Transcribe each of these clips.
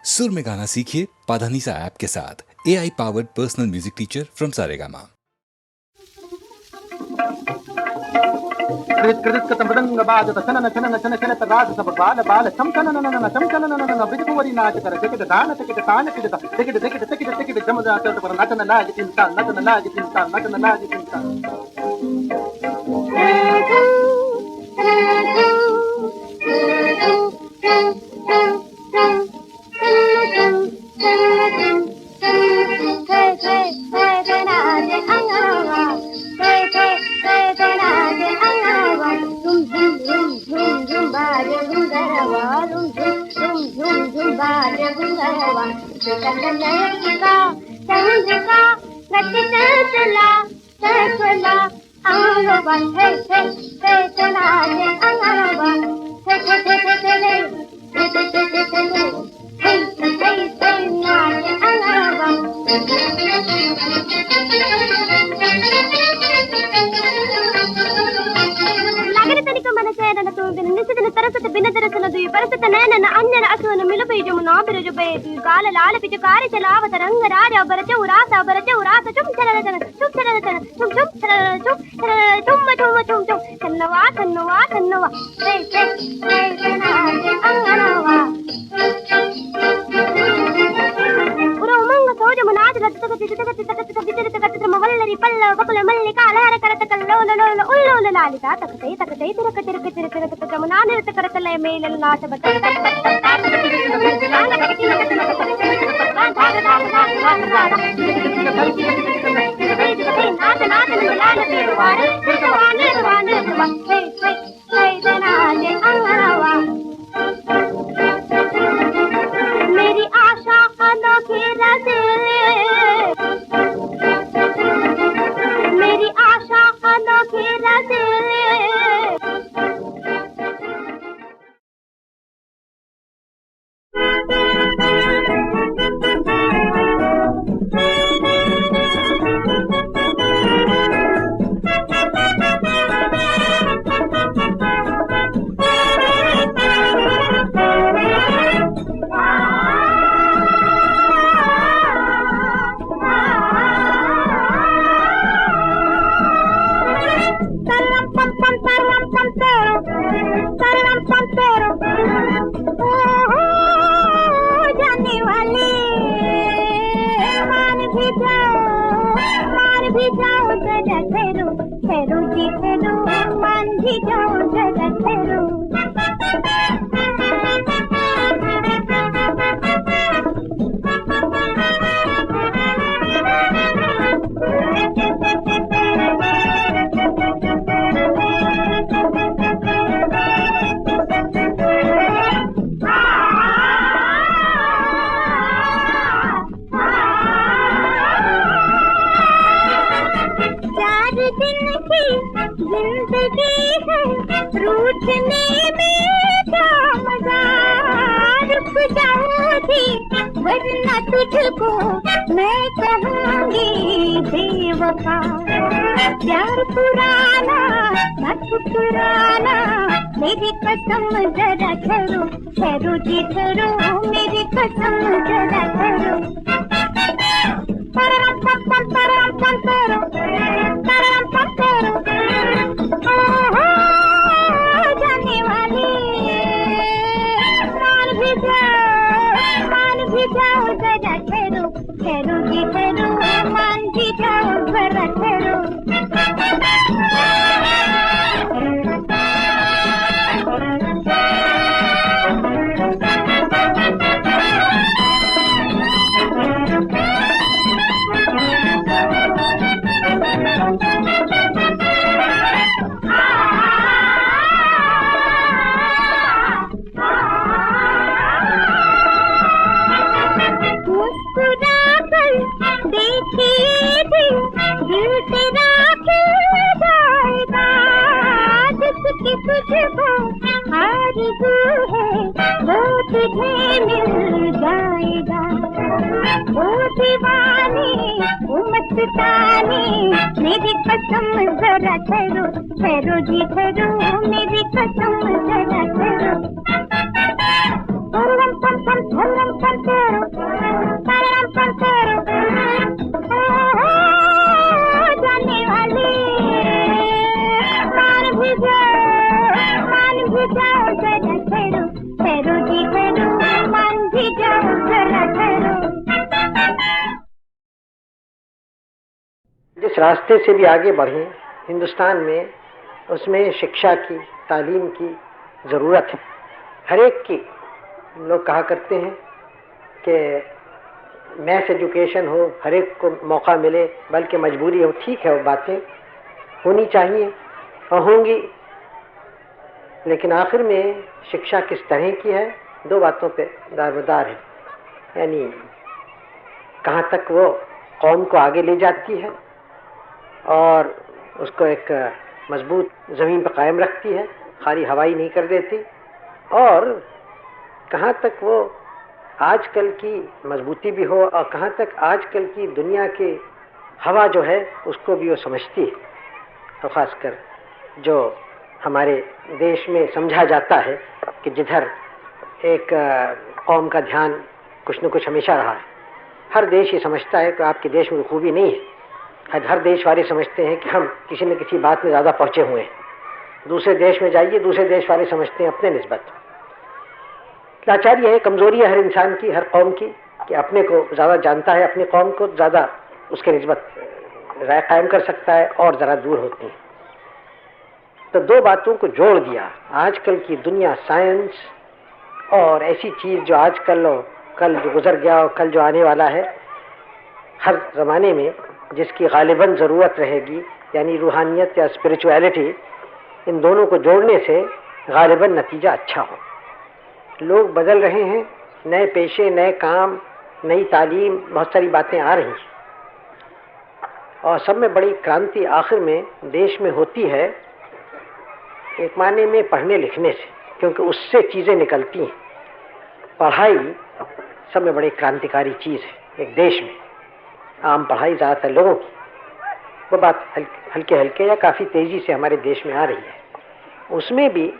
सुर में गाना सीखिए पाधानीसा ऐप के साथ। AI powered personal music teacher from Saregama. कृतकृतमृदंग बाजत छनन छनन छन छनत राज सब बाल बाल छम छनन नन छम छनन नन बिजकुवरी नाच कर टिकट दान टिकट तान ticket ticket ticket ticket ticket जम जाते पर नचन लाज चिंता नचन लाज चिंता नचन लाज चिंता प्यार पुराना न ठुकराना, मेरी कसम जरा ठहरो ठहरो जी ठहरो, मेरी कसम जरा ठहरो। तरम पम पम तरो तरम पम तरो, ओहो जाने वाली मान भी जाओ जरा ठहरो ठहरो जी ठहरो, मान भी जाओ जरा ठहरो। तुझको आरज़ू है वो तुझे मिल जाएगा, वो दीवानी वो मस्तानी, मेरी कसम जरा ठहरो ठहरो जी ठहरो, मेरी कसम जरा ठहरो। तरम पम पम झलम पंतेरो तारम पंतेरो जाने वाली मान भी जाओ जरा ठहरो ठहरो जी ठहरो मान भी जाओ जरा ठहरो। जिस रास्ते से भी आगे बढ़े हिंदुस्तान में, उसमें शिक्षा की, तालीम की ज़रूरत है। हर एक की, लोग कहा करते हैं कि मैथ एजुकेशन हो, हर एक को मौका मिले, बल्कि मजबूरी हो। ठीक है, वो बातें होनी चाहिए और होंगी, लेकिन आखिर में शिक्षा किस तरह की है, दो बातों पे दारोमदार है। यानी कहाँ तक वो कौम को आगे ले जाती है और उसको एक मजबूत ज़मीन पर कायम रखती है, खाली हवाई नहीं कर देती, और कहाँ तक वो आजकल की मजबूती भी हो और कहाँ तक आजकल की दुनिया की हवा जो है उसको भी वो समझती है। तो ख़ासकर जो हमारे देश में समझा जाता है कि जिधर एक कौम का ध्यान कुछ न कुछ हमेशा रहा है। हर देश ये समझता है कि आपके देश में खूबी नहीं है। हर देश वाले समझते हैं कि हम किसी न किसी बात में ज़्यादा पहुँचे हुए हैं। दूसरे देश में जाइए, दूसरे देश वाले समझते हैं अपने निस्बत। लाचारी है, कमज़ोरी है हर इंसान की, हर कौम की, कि अपने को ज़्यादा जानता है, अपनी कौम को ज़्यादा उसके निस्बत राय कायम कर सकता है और ज़रा दूर होती है। तो दो बातों को जोड़ दिया। आजकल की दुनिया साइंस और ऐसी चीज़ जो आजकल और कल जो गुजर गया और कल जो आने वाला है, हर ज़माने में जिसकी गालिबन ज़रूरत रहेगी, यानी रूहानियत या स्पिरिचुअलिटी, इन दोनों को जोड़ने से गालिबन नतीजा अच्छा हो। लोग बदल रहे हैं, नए पेशे, नए काम, नई तालीम, बहुत सारी बातें आ रही हैं और सब में बड़ी क्रांति आखिर में देश में होती है एक मायने में पढ़ने लिखने से, क्योंकि उससे चीज़ें निकलती हैं। पढ़ाई सब में बड़ी क्रांतिकारी चीज़ है एक देश में। आम पढ़ाई ज़्यादातर लोगों की, वो बात हल्के हल्के या काफ़ी तेज़ी से हमारे देश में आ रही है। उसमें भी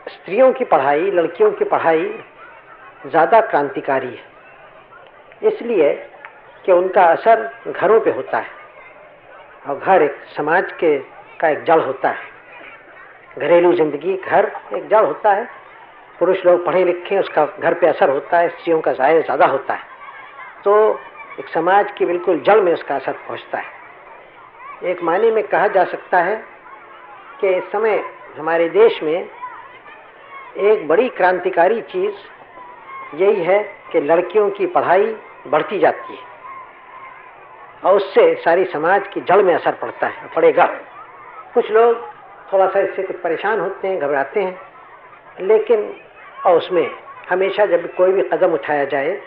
स्त्रियों की पढ़ाई, लड़कियों की पढ़ाई ज़्यादा क्रांतिकारी है, इसलिए कि उनका असर घरों पे होता है और घर एक समाज के का एक जड़ होता है। घरेलू ज़िंदगी, घर एक जड़ होता है। पुरुष लोग पढ़े लिखे, उसका घर पे असर होता है, स्त्रियों का ज़ाहिर ज़्यादा होता है। तो एक समाज की बिल्कुल जड़ में उसका असर पहुंचता है। एक मायने में कहा जा सकता है कि इस समय हमारे देश में एक बड़ी क्रांतिकारी चीज़ यही है कि लड़कियों की पढ़ाई बढ़ती जाती है और उससे सारी समाज की जड़ में असर पड़ता है, पड़ेगा। कुछ लोग थोड़ा सा इससे कुछ परेशान होते हैं, घबराते हैं, लेकिन और उसमें हमेशा जब कोई भी कदम उठाया जाए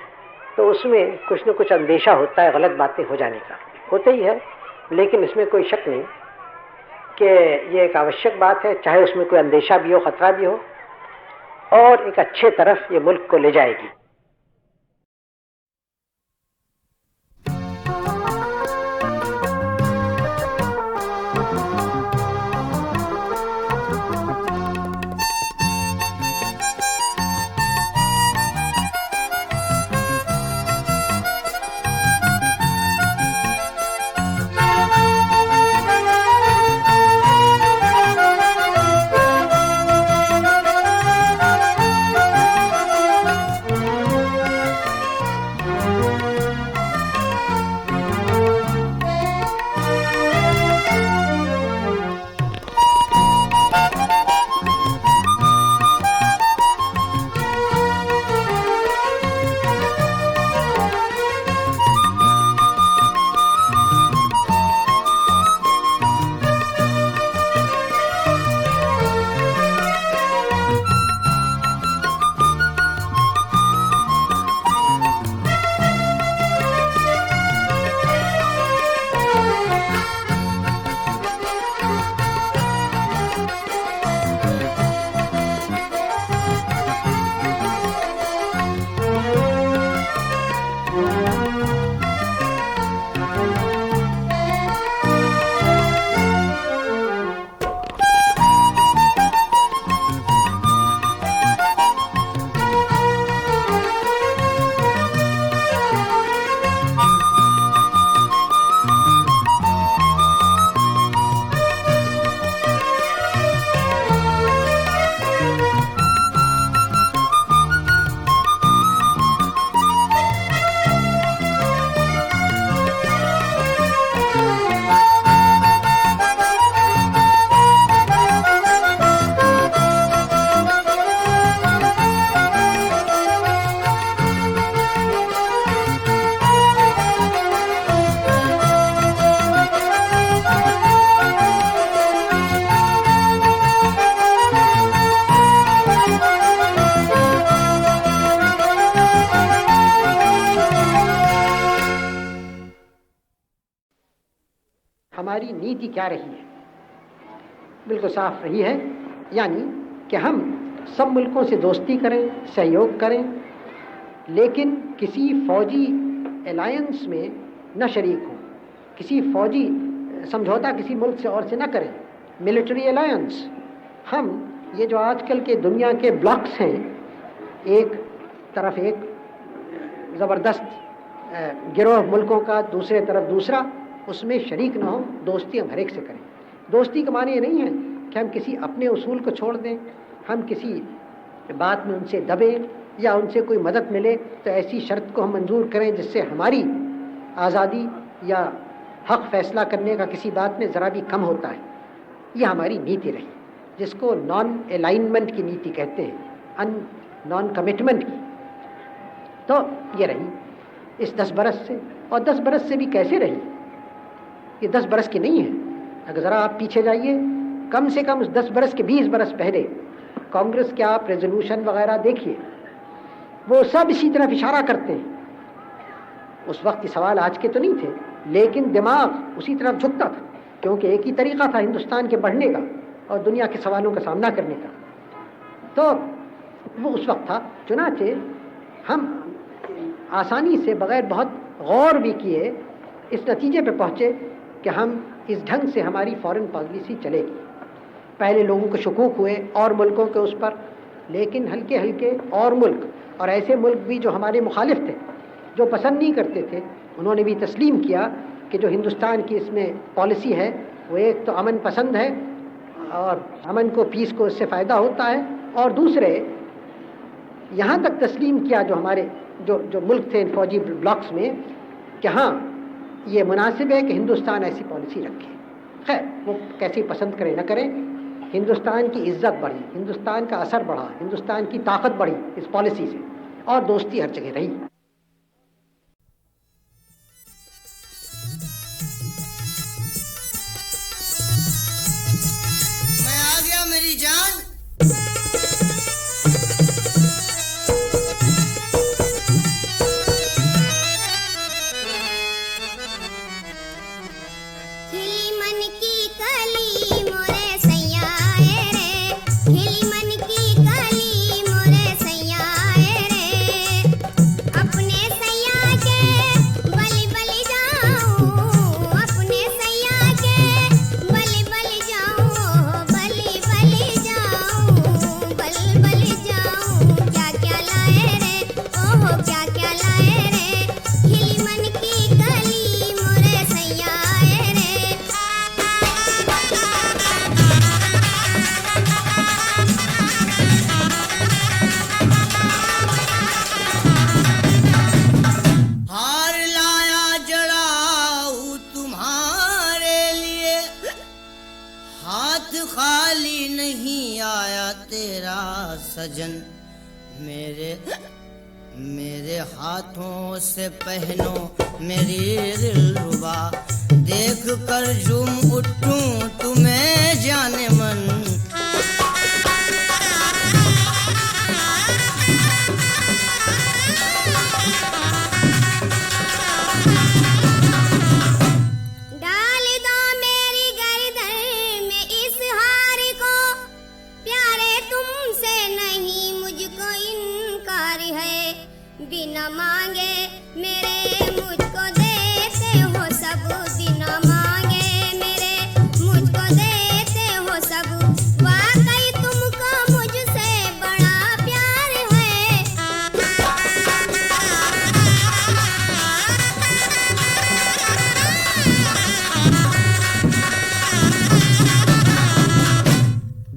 तो उसमें कुछ न कुछ अंदेशा होता है गलत बातें हो जाने का, होते ही है। लेकिन इसमें कोई शक नहीं कि ये एक आवश्यक बात है, चाहे उसमें कोई अंदेशा भी हो, ख़तरा भी हो, और एक अच्छे तरफ ये मुल्क को ले जाएगी। हमारी नीति क्या रही है, बिल्कुल साफ रही है, यानी कि हम सब मुल्कों से दोस्ती करें, सहयोग करें, लेकिन किसी फौजी अलायंस में न शरीक हों, किसी फौजी समझौता किसी मुल्क से और से न करें, मिलिट्री अलायंस। हम ये जो आजकल के दुनिया के ब्लॉक्स हैं, एक तरफ एक ज़बरदस्त गिरोह मुल्कों का, दूसरे तरफ दूसरा, उसमें शरीक न हो, दोस्ती हम हर एक से करें। दोस्ती का माने ये नहीं है कि हम किसी अपने उसूल को छोड़ दें, हम किसी बात में उनसे दबें या उनसे कोई मदद मिले तो ऐसी शर्त को हम मंजूर करें जिससे हमारी आज़ादी या हक फैसला करने का किसी बात में ज़रा भी कम होता है। यह हमारी नीति रही, जिसको नॉन अलाइनमेंट की नीति कहते हैं, नॉन कमिटमेंट की। तो ये रही इस 10 बरस से, और 10 बरस से भी कैसे रही, ये 10 बरस की नहीं है। अगर ज़रा आप पीछे जाइए, कम से कम उस 10 बरस के 20 बरस पहले कांग्रेस के आप रेजोल्यूशन वगैरह देखिए, वो सब इसी तरफ इशारा करते हैं। उस वक्त ये सवाल आज के तो नहीं थे, लेकिन दिमाग उसी तरफ झुकता था, क्योंकि एक ही तरीका था हिंदुस्तान के बढ़ने का और दुनिया के सवालों का सामना करने का। तो वो उस वक्त था। चुनाचे हम आसानी से, बगैर बहुत गौर भी किए, इस नतीजे पे पहुँचे कि हम इस ढंग से हमारी फॉरेन पॉलिसी चलेगी। पहले लोगों को शकूक हुए और मुल्कों के उस पर, लेकिन हल्के हल्के और मुल्क, और ऐसे मुल्क भी जो हमारे मुखालिफ थे, जो पसंद नहीं करते थे, उन्होंने भी तस्लीम किया कि जो हिंदुस्तान की इसमें पॉलिसी है वो एक तो अमन पसंद है और अमन को, पीस को इससे फ़ायदा होता है, और दूसरे यहाँ तक तस्लीम किया जो हमारे जो मुल्क थे इन फौजी ब्लॉक्स में, कि हाँ ये मुनासिब है कि हिंदुस्तान ऐसी पॉलिसी रखे। खैर वो कैसे पसंद करें न करें, हिंदुस्तान की इज्जत बढ़ी, हिंदुस्तान का असर बढ़ा, हिंदुस्तान की ताकत बढ़ी इस पॉलिसी से, और दोस्ती हर जगह रही। मैं आ गया मेरी जान। खिली मन की कली मोरे सैया रे, खिली मन की कली मोरे सैया रे, अपने सैया के बलि बलि जाऊं, अपने सैया के बलि बलि जाऊं, बलि बलि जाऊं, बल बल जाऊं। क्या क्या लाए रे, ओहो क्या क्या लाए रे, खिली मन की कली मोरे सैया रे। हार लाया जड़ाऊ तुम्हारे लिए, हाथ खाली नहीं आया तेरा सजन। मेरे हाथों से पहनो मेरी दिलरुबा, देख कर झूम उठूं तुम्हें जाने मन। डाल दो मेरी गर्दन में इस हार को, प्यारे तुमसे नहीं मुझको इनकार है, बिना मांगे मेरे मुझको देते हो सब, बिना मांगे मेरे मुझको देते हो सब, वाकई तुमको मुझसे बड़ा प्यार है।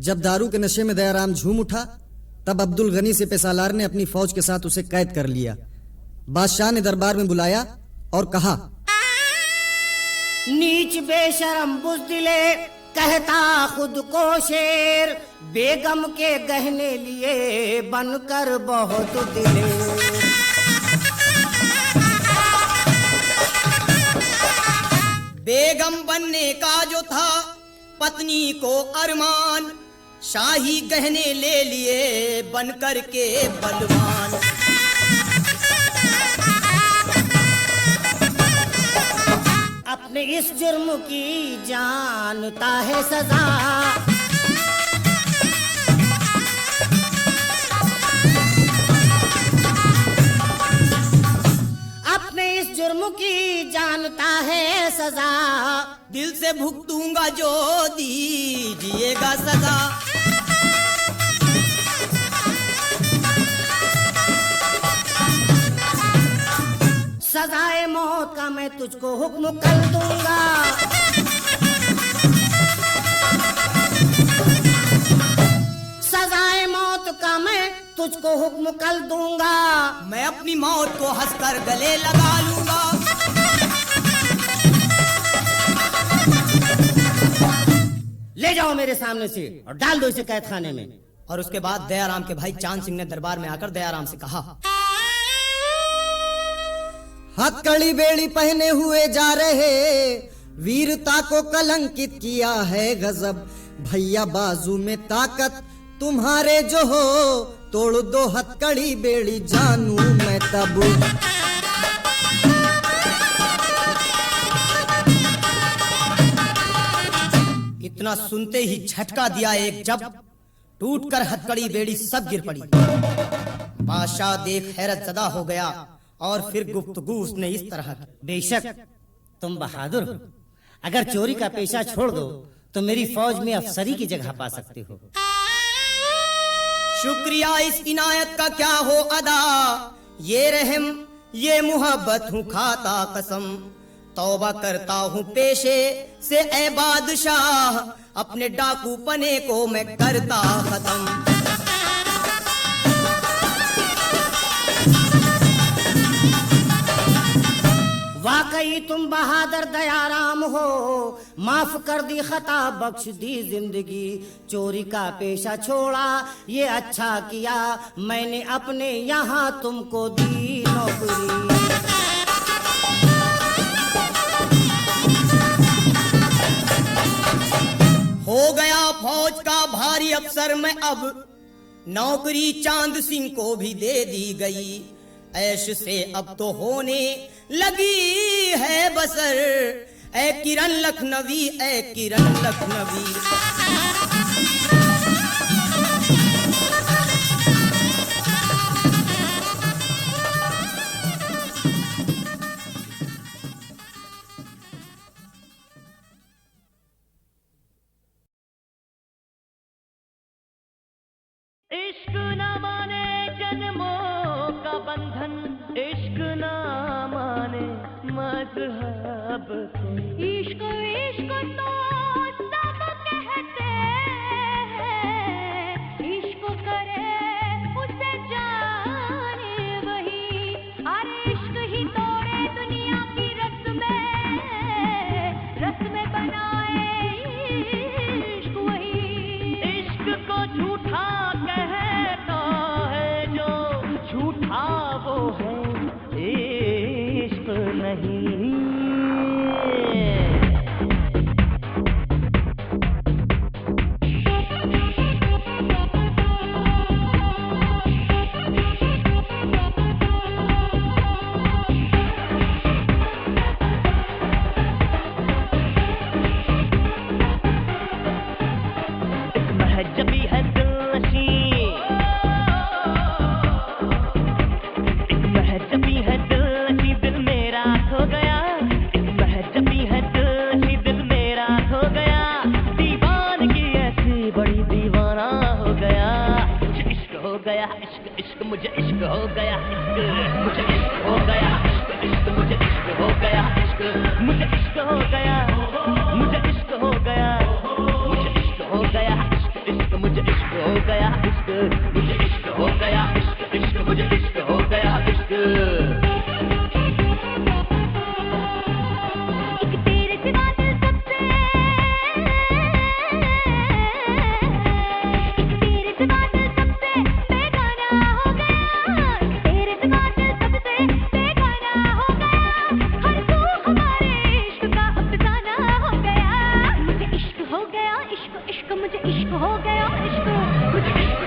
जब दारू के नशे में दयाराम झूम उठा, तब अब्दुल गनी से पेसालार ने अपनी फौज के साथ उसे कैद कर लिया। बादशाह ने दरबार में बुलाया और कहा, नीच बेशरम बुज़दिले कहता खुद को शेर, बेगम के गहने लिए बनकर बहुत दिले। बेगम बनने का जो था पत्नी को अरमान, शाही गहने ले लिए बनकर के बलवान। अपने इस जुर्म की जानता है सजा। अपने इस जुर्म की जानता है सजा। दिल से भुगतूंगा जो दीजिएगा सजा। सजाए मौत का मैं तुझको हुक्म कर दूंगा। सजाए मौत का मैं तुझको हुक्म कर दूंगा। मैं अपनी मौत को हंसकर गले लगा लूंगा। ले जाओ मेरे सामने से और डाल दो इसे कैद खाने में। और उसके बाद दयाराम के भाई चांद सिंह ने दरबार में आकर दयाराम से कहा, हथकड़ी बेड़ी पहने हुए जा रहे, वीरता को कलंकित किया है गजब। भैया बाजू में ताकत तुम्हारे जो हो, तोड़ दो हथकड़ी बेड़ी जानू मैं तब। इतना सुनते ही झटका दिया एक जब, टूटकर हथकड़ी बेड़ी सब गिर पड़ी। बादशाह देख हैरत ज़दा हो गया और फिर गुफ्तगू उसने इस तरह की, बेशक तुम बहादुर हो। अगर चोरी का पेशा छोड़ दो तो मेरी फौज में अफसरी की जगह पा सकते हो। शुक्रिया इस इनायत का क्या हो अदा, ये रहम ये मोहब्बत हूँ खाता कसम। तौबा करता हूँ पेशे से ए बादशाह, अपने डाकू पने को मैं करता खत्म। वाकई तुम बहादुर दयाराम हो, माफ कर दी खता बख्श दी जिंदगी। चोरी का पेशा छोड़ा ये अच्छा किया, मैंने अपने यहाँ तुमको दी नौकरी। हो गया फौज का भारी अफसर मैं अब, नौकरी चांद सिंह को भी दे दी गई। ऐश से अब तो होने लगी है बसर, ए किरण लखनवी ए किरण लखनवी। इश्क न माने जन्मों का बंधन, इश्क न माने मजहब कोई। इश्क इश्क तो सब कहते हैं, इश्क करे उसे जाने वही। अरे इश्क ही तोड़े दुनिया की रस्में बनाए इश्क वही। इश्क को झूठा कहता है जो, झूठा वो है इश्क नहीं। महजबी है दिलनशी, एक महजबी है दिलनशी, दिल मेरा खो गया। एक महजबी है दिलनशी, दिल मेरा खो गया। दीवानगी ऐसी बड़ी दीवाना हो गया। मुझे इश्क हो गया, इश्क इश्क मुझे इश्क हो गया। इश्क मुझे इश्क हो गया, इश्क इश्क मुझे इश्क हो गया। इश्क मुझे इश्क हो गया, मुझे इश्क हो गया, मुझे इश्क हो गया। इश्क मुझे इश्क हो गया, इश्क मुझे इश्क हो गया। इश्क इश्क मुझे इश्क हो गया। इश्क एक तेरे सिवा दिल सबसे, एक तेरे सिवा दिल सबसे बेगाना हो गया। तेरे सिवा दिल सबसे बेगाना हो गया। हर तू हमारे इश्क का अफसाना हो गया। मुझे इश्क हो गया, इश्क इश्क मुझे इश्क हो गया। इश्क मुझे इश्क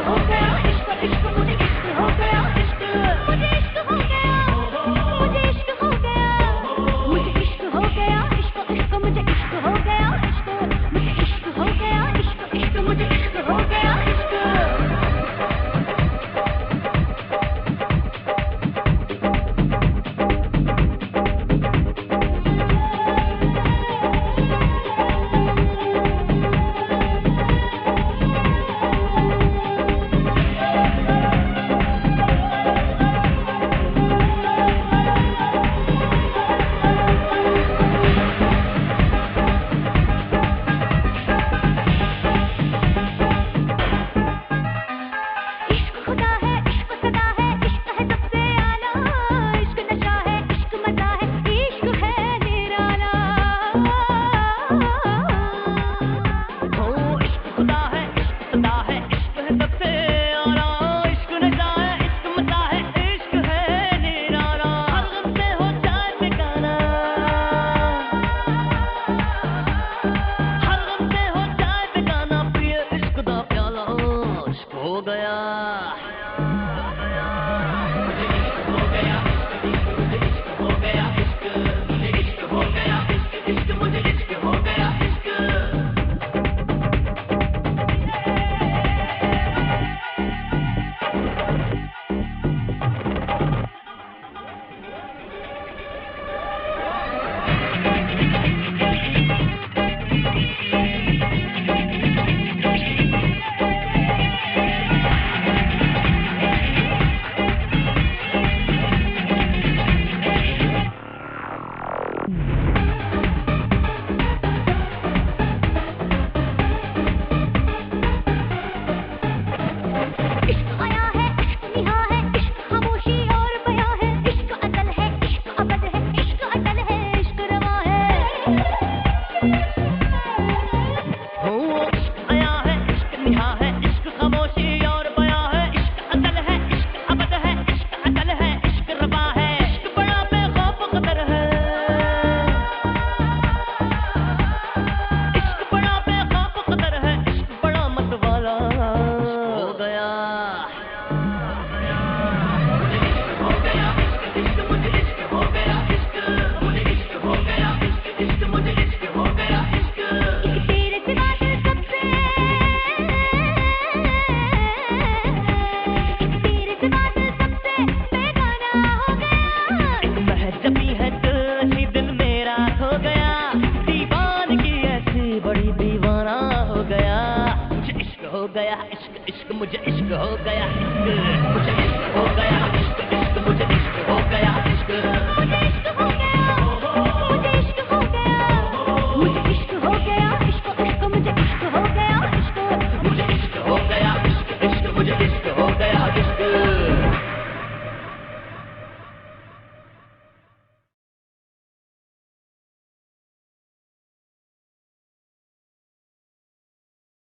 हो गया इश्क, मुझे इश्क हो गया